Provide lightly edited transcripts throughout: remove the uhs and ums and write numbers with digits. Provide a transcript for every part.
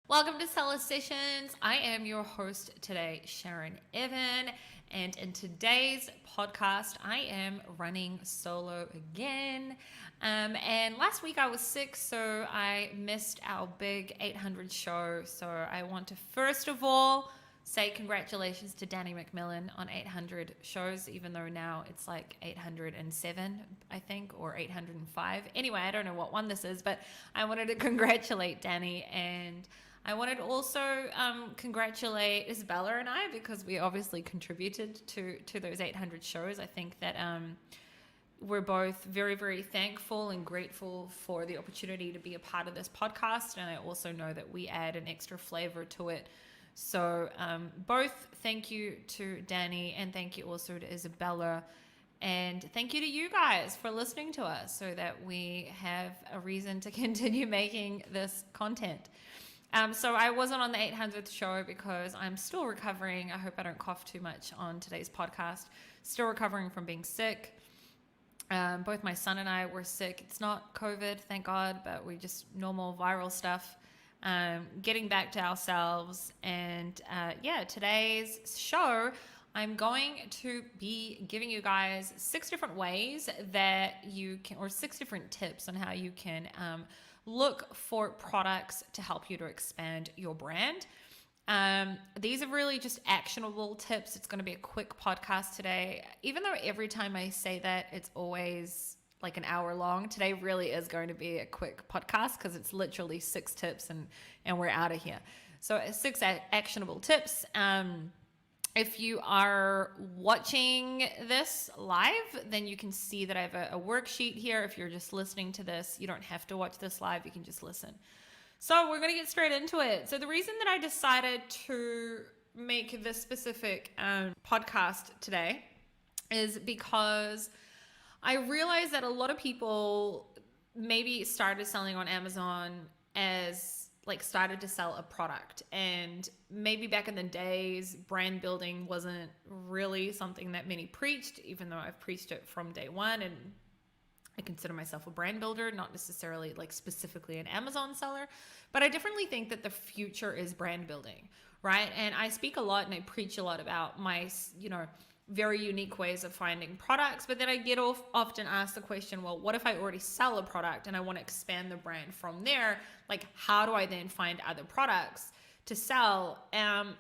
Welcome to Seller Sessions. I am your host today, Sharon Evan, and in today's podcast, I am running solo again. And last week I was sick, so I missed our big 800 show. So I want to first of all say congratulations to Danny McMillan on 800 shows, even though now it's like 807, I think, or 805. Anyway, I don't know what one this is, but I wanted to congratulate Danny, and I wanted to also congratulate Isabella and I, because we obviously contributed to those 800 shows. I think that we're both very, very thankful and grateful for the opportunity to be a part of this podcast. And I also know that we add an extra flavor to it. So both thank you to Danny and thank you also to Isabella. And thank you to you guys for listening to us so that we have a reason to continue making this content. So I wasn't on the 800th show because I'm still recovering. I hope I don't cough too much on today's podcast. Still recovering from being sick. Both my son and I were sick. It's not COVID, thank God, but we just normal viral stuff. Getting back to ourselves. And today's show, I'm going to be giving you guys 6 different ways that you can, or 6 different tips on how you can look for products to help you to expand your brand. These are really just actionable tips. It's going to be a quick podcast today. Even though every time I say that, it's always like an hour long, today really is going to be a quick podcast because it's literally 6 tips and we're out of here. So 6 actionable tips. If you are watching this live, then you can see that I have a worksheet here. If you're just listening to this, you don't have to watch this live. You can just listen. So we're going to get straight into it. So the reason that I decided to make this specific podcast today is because I realized that a lot of people maybe started selling on Amazon as started to sell a product, and maybe back in the days brand building wasn't really something that many preached, even though I've preached it from day one, and I consider myself a brand builder, not necessarily specifically an Amazon seller, but I definitely think that the future is brand building, right? And I speak a lot and I preach a lot about my very unique ways of finding products, but then I get often asked the question, well, what if I already sell a product and I want to expand the brand from there? How do I then find other products to sell? And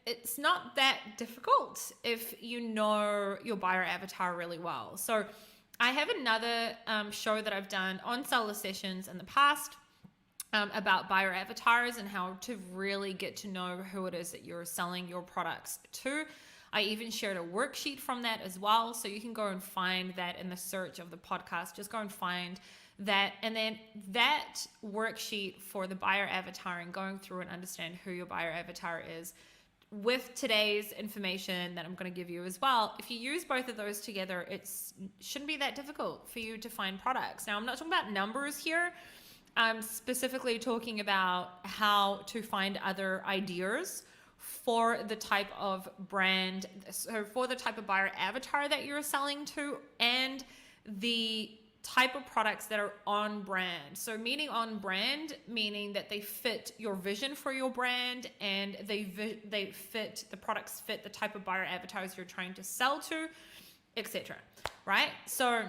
it's not that difficult if you know your buyer avatar really well. So I have another show that I've done on Seller Sessions in the past about buyer avatars and how to really get to know who it is that you're selling your products to. I even shared a worksheet from that as well. So you can go and find that in the search of the podcast. Just go and find that. And then that worksheet for the buyer avatar and going through and understand who your buyer avatar is with today's information that I'm going to give you as well. If you use both of those together, it shouldn't be that difficult for you to find products. Now, I'm not talking about numbers here. I'm specifically talking about how to find other ideas for the type of brand, so for the type of buyer avatar that you're selling to, and the type of products that are on brand. So meaning on brand, meaning that they fit your vision for your brand, and the products fit the type of buyer avatars you're trying to sell to, etc. Right? So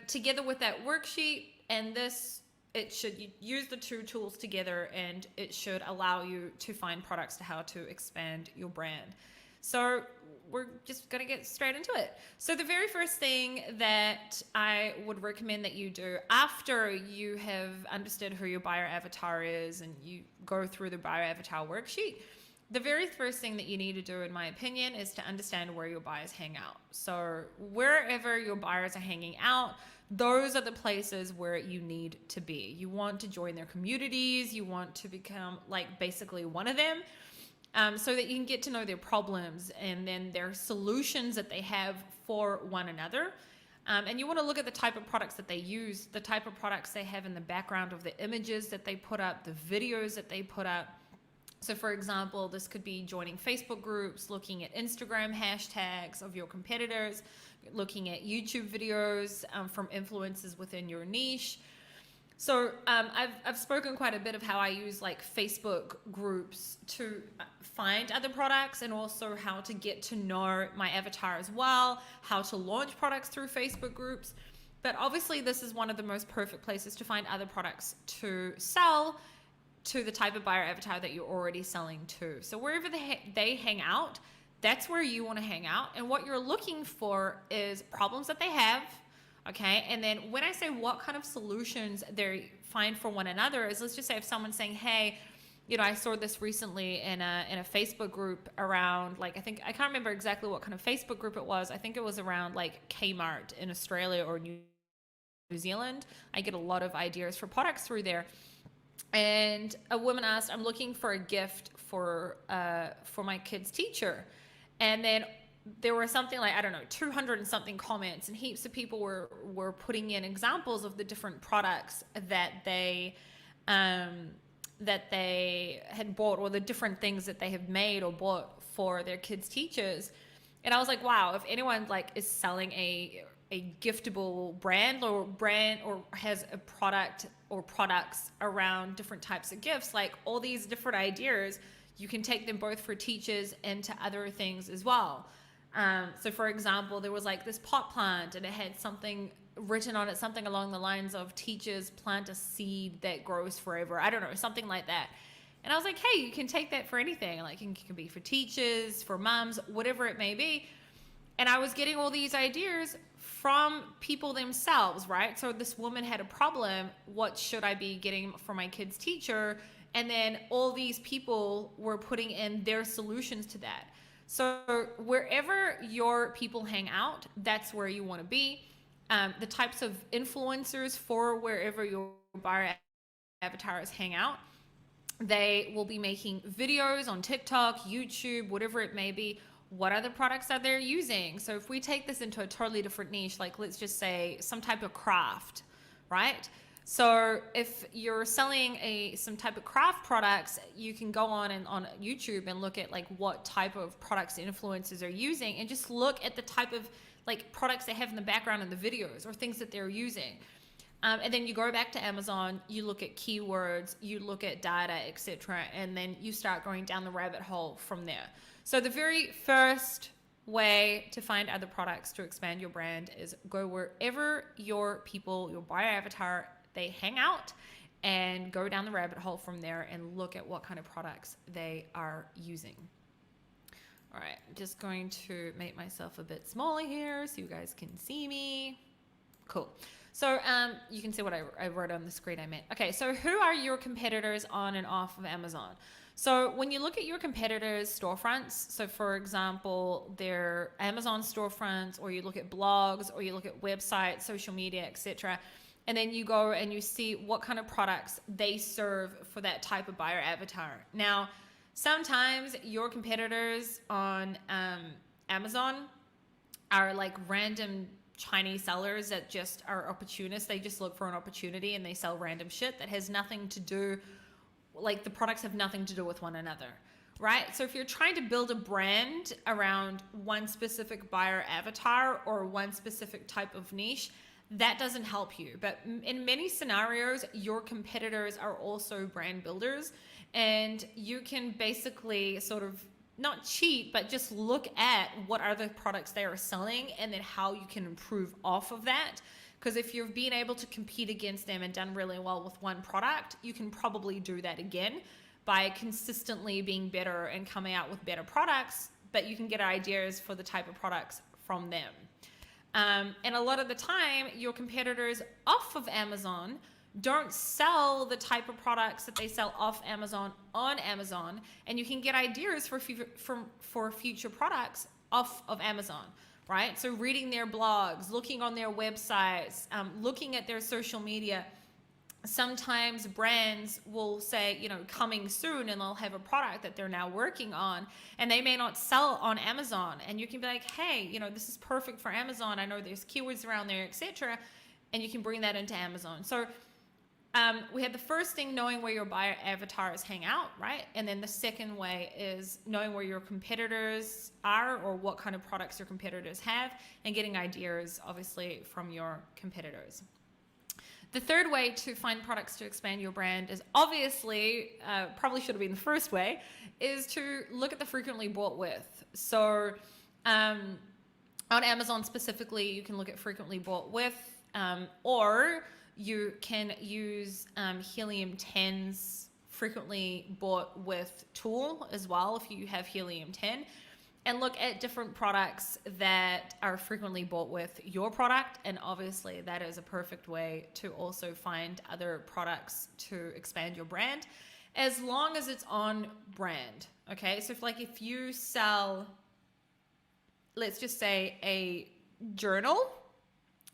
together with that worksheet and this, it should use the 2 tools together, and it should allow you to find products to how to expand your brand. So we're just going to get straight into it. So the very first thing that I would recommend that you do after you have understood who your buyer avatar is and you go through the buyer avatar worksheet, the very first thing that you need to do, in my opinion, is to understand where your buyers hang out. So wherever your buyers are hanging out, those are the places where you need to be. You want to join their communities. You want to become basically one of them, so that you can get to know their problems and then their solutions that they have for one another. And you want to look at the type of products that they use, the type of products they have in the background of the images that they put up, the videos that they put up. So for example, this could be joining Facebook groups, looking at Instagram hashtags of your competitors, looking at YouTube videos from influencers within your niche. So I've spoken quite a bit of how I use like Facebook groups to find other products, and also how to get to know my avatar as well, how to launch products through Facebook groups. But obviously this is one of the most perfect places to find other products to sell to the type of buyer avatar that you're already selling to. So wherever they hang out, that's where you want to hang out. And what you're looking for is problems that they have. Okay. And then when I say what kind of solutions they find for one another, is, let's just say if someone's saying, hey, I saw this recently in a Facebook group around, like, I can't remember exactly what kind of Facebook group it was. I think it was around like Kmart in Australia or New Zealand. I get a lot of ideas for products through there. And a woman asked, I'm looking for a gift for my kid's teacher. And then there were something like, I don't know, 200 and something comments, and heaps of people were putting in examples of the different products that they had bought, or the different things that they have made or bought for their kids' teachers. And I was like, wow, if anyone like is selling a giftable brand or has a product or products around different types of gifts, like all these different ideas, you can take them both for teachers and to other things as well. So for example, there was like this pot plant, and it had something written on it, something along the lines of teachers plant a seed that grows forever. I don't know, something like that. And I was like, hey, you can take that for anything. Like, it can be for teachers, for moms, whatever it may be. And I was getting all these ideas from people themselves, right? So this woman had a problem. What should I be getting for my kid's teacher? And then all these people were putting in their solutions to that. So wherever your people hang out, that's where you want to be. The types of influencers for wherever your buyer avatars hang out, they will be making videos on TikTok, YouTube, whatever it may be. What other products are they using? So if we take this into a totally different niche, like let's just say some type of craft, right? So if you're selling some type of craft products, you can go on YouTube and look at like what type of products influencers are using, and just look at the type of like products they have in the background in the videos or things that they're using. And then you go back to Amazon, you look at keywords, you look at data, etc., and then you start going down the rabbit hole from there. So the very first way to find other products to expand your brand is go wherever your people, your buyer avatar, they hang out, and go down the rabbit hole from there and look at what kind of products they are using. All right, I'm just going to make myself a bit smaller here so you guys can see me. Cool. So you can see what I wrote on the screen I meant. Okay, so who are your competitors on and off of Amazon? So when you look at your competitors' storefronts, so for example, their Amazon storefronts, or you look at blogs, or you look at websites, social media, etc., and then you go and you see what kind of products they serve for that type of buyer avatar. Now, sometimes your competitors on Amazon are like random Chinese sellers that just are opportunists. They just look for an opportunity and they sell random shit that has nothing to do, like the products have nothing to do with one another, right? So if you're trying to build a brand around one specific buyer avatar or one specific type of niche, that doesn't help you. But in many scenarios, your competitors are also brand builders, and you can basically sort of not cheat, but just look at what are the products they are selling and then how you can improve off of that. Because if you've been able to compete against them and done really well with one product, you can probably do that again by consistently being better and coming out with better products, but you can get ideas for the type of products from them. And a lot of the time, your competitors off of Amazon don't sell the type of products that they sell off Amazon on Amazon, and you can get ideas for future products off of Amazon, right? So reading their blogs, looking on their websites, looking at their social media. Sometimes brands will say, coming soon, and they'll have a product that they're now working on, and they may not sell on Amazon, and you can be like, hey, this is perfect for Amazon. I know there's keywords around there, etc., and you can bring that into Amazon. So we had the first thing, knowing where your buyer avatars hang out, right? And then the second way is knowing where your competitors are, or what kind of products your competitors have, and getting ideas, obviously, from your competitors. The third way to find products to expand your brand is obviously, probably should have been the first way, is to look at the frequently bought with. So on Amazon specifically, you can look at frequently bought with, or you can use Helium 10's frequently bought with tool as well if you have Helium 10, and look at different products that are frequently bought with your product. And obviously that is a perfect way to also find other products to expand your brand, as long as it's on brand. Okay, so if you sell, let's just say, a journal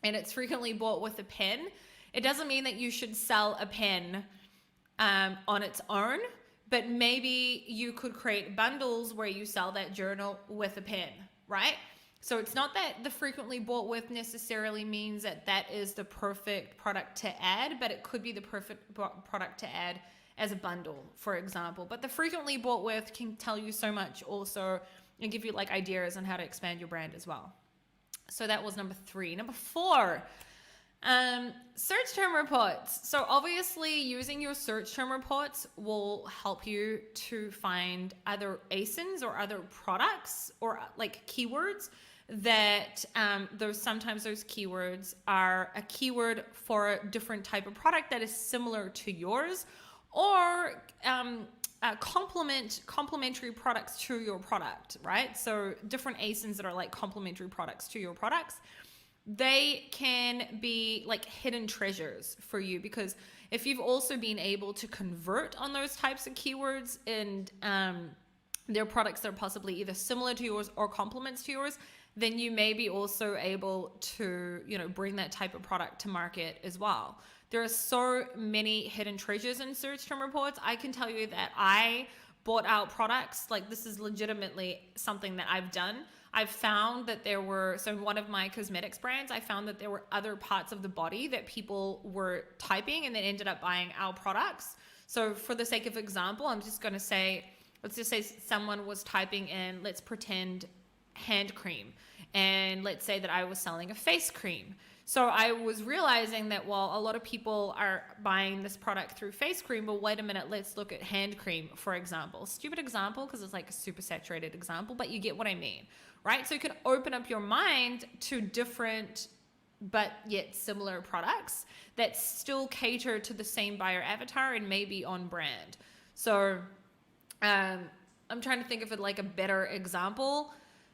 and it's frequently bought with a pen, it doesn't mean that you should sell a pen on its own, but maybe you could create bundles where you sell that journal with a pen, right? So it's not that the frequently bought with necessarily means that that is the perfect product to add, but it could be the perfect product to add as a bundle, for example. But the frequently bought with can tell you so much also and give you ideas on how to expand your brand as well. So that was number 3. Number 4, search term reports. So obviously using your search term reports will help you to find other ASINs or other products or keywords that sometimes those keywords are a keyword for a different type of product that is similar to yours, or complementary products to your product, right? So different ASINs that are complementary products to your products. They can be hidden treasures for you, because if you've also been able to convert on those types of keywords and their products that are possibly either similar to yours or complements to yours, then you may be also able to, bring that type of product to market as well. There are so many hidden treasures in search term reports. I can tell you that I bought out products, this is legitimately something that I've done. I've found that so one of my cosmetics brands, I found that there were other parts of the body that people were typing and then ended up buying our products. So for the sake of example, I'm just going to say, let's just say someone was typing in, let's pretend, hand cream. And let's say that I was selling a face cream. So I was realizing that, well, a lot of people are buying this product through face cream, but wait a minute, let's look at hand cream, for example. Stupid example, because it's a super saturated example, but you get what I mean, right? So you can open up your mind to different but yet similar products that still cater to the same buyer avatar and maybe on brand. So I'm trying to think of it a better example.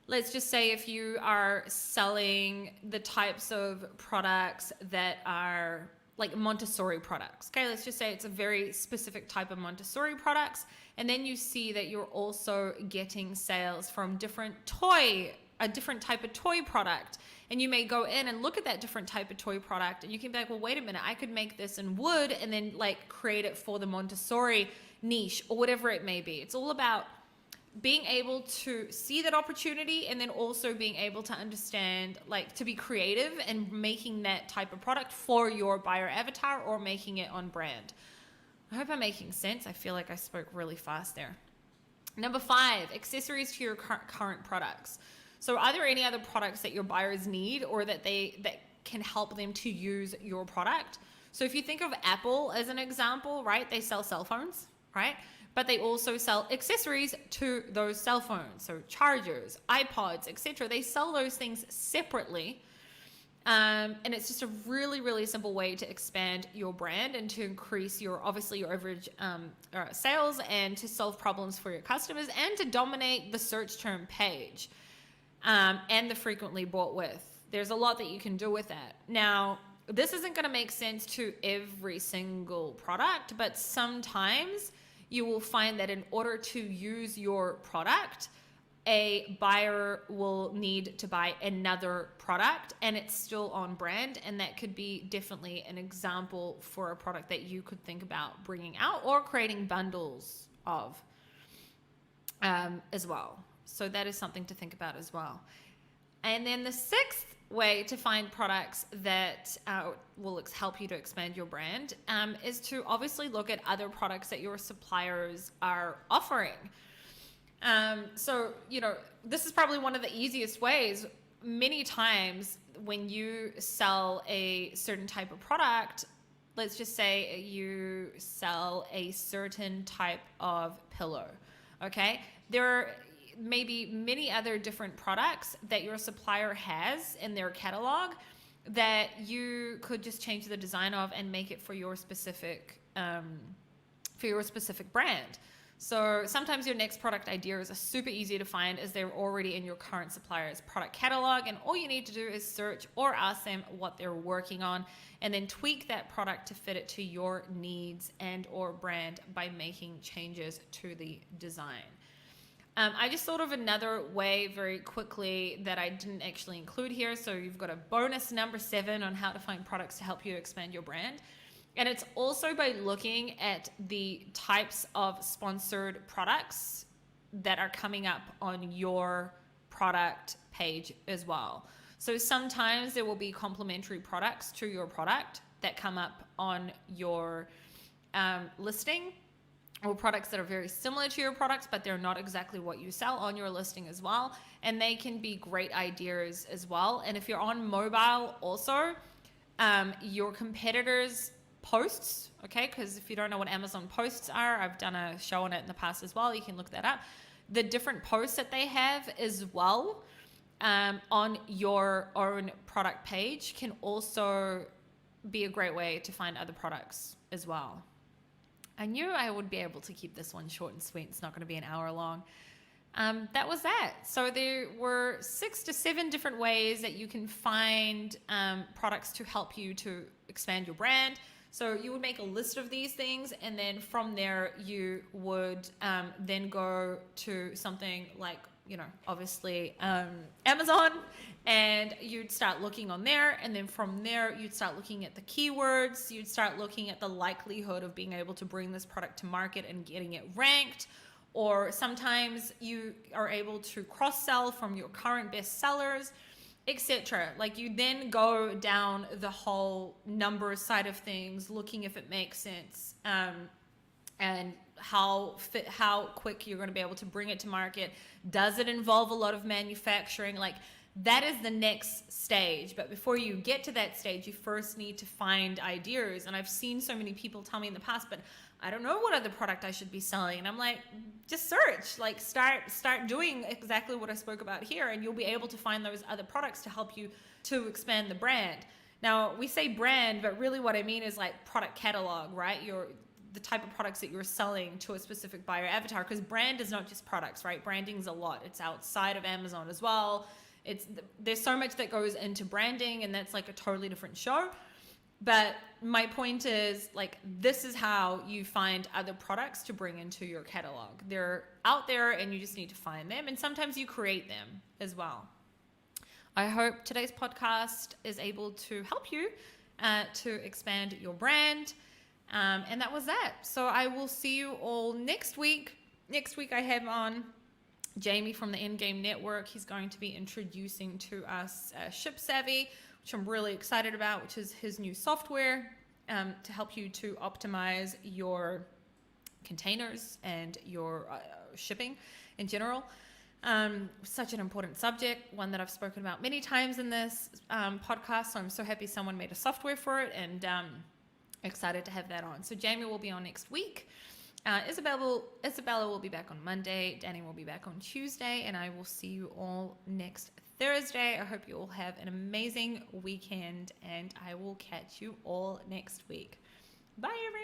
Let's just say if you are selling the types of products that are Montessori products. Okay, let's just say it's a very specific type of Montessori products. And then you see that you're also getting sales from a different type of toy product. And you may go in and look at that different type of toy product and you can be like, well, wait a minute, I could make this in wood and then create it for the Montessori niche or whatever it may be. It's all about being able to see that opportunity and then also being able to understand, to be creative and making that type of product for your buyer avatar or making it on brand. I hope I'm making sense. I feel like I spoke really fast there. Number 5, accessories to your current products. So are there any other products that your buyers need or that can help them to use your product? So if you think of Apple as an example, right? They sell cell phones, right? But they also sell accessories to those cell phones. So chargers, iPods, etc. They sell those things separately. And it's just a really, really simple way to expand your brand and to increase your average sales and to solve problems for your customers and to dominate the search term page and the frequently bought with. There's a lot that you can do with that. Now, this isn't going to make sense to every single product, but sometimes you will find that in order to use your product, a buyer will need to buy another product and it's still on brand. And that could be definitely an example for a product that you could think about bringing out or creating bundles of as well. So that is something to think about as well. And then the 6th way to find products that will help you to expand your brand is to obviously look at other products that your suppliers are offering. So, this is probably one of the easiest ways. Many times when you sell a certain type of product, let's just say you sell a certain type of pillow, okay? There are maybe many other different products that your supplier has in their catalog that you could just change the design of and make it for your specific brand. So sometimes your next product ideas are super easy to find as they're already in your current supplier's product catalog, and all you need to do is search or ask them what they're working on and then tweak that product to fit it to your needs and or brand by making changes to the design. I just thought of another way very quickly that I didn't actually include here. So you've got a bonus number 7 on how to find products to help you expand your brand. And it's also by looking at the types of sponsored products that are coming up on your product page as well. So sometimes there will be complementary products to your product that come up on your listing, or products that are very similar to your products, but they're not exactly what you sell on your listing as well. And they can be great ideas as well. And if you're on mobile also, your competitors' posts, okay, because if you don't know what Amazon posts are, I've done a show on it in the past as well, you can look that up. The different posts that they have as well on your own product page can also be a great way to find other products as well. I knew I would be able to keep this one short and sweet. It's not going to be an hour long. That was that. So there were 6 to 7 different ways that you can find products to help you to expand your brand. So you would make a list of these things, and then from there you would then go to something like, obviously Amazon, and you'd start looking on there, and then from there you'd start looking at the keywords, you'd start looking at the likelihood of being able to bring this product to market and getting it ranked, or sometimes you are able to cross-sell from your current best sellers, etc. Like you then go down the whole number side of things, looking if it makes sense, and how quick you're going to be able to bring it to market. Does it involve a lot of manufacturing? Like that is the next stage. But before you get to that stage, you first need to find ideas. And I've seen so many people tell me in the past, but I don't know what other product I should be selling. And I'm like, just search, like start doing exactly what I spoke about here, and you'll be able to find those other products to help you to expand the brand. Now we say brand, but really what I mean is like product catalog, right? The type of products that you're selling to a specific buyer avatar, because brand is not just products, right? Branding's a lot. It's outside of Amazon as well. There's so much that goes into branding, and that's like a totally different show. But my point is, like, this is how you find other products to bring into your catalog. They're out there and you just need to find them, and sometimes you create them as well. I hope today's podcast is able to help you to expand your brand. And that was that. So I will see you all next week. Next week I have on Jamie from the Endgame Network. He's going to be introducing to us Ship Savvy, which I'm really excited about, which is his new software to help you to optimize your containers and your shipping in general. Such an important subject, one that I've spoken about many times in this podcast. So I'm so happy someone made a software for it, and excited to have that on. So Jamie will be on next week. Isabella will be back on Monday. Danny will be back on Tuesday, and I will see you all next Thursday. I hope you all have an amazing weekend, and I will catch you all next week. Bye, everyone.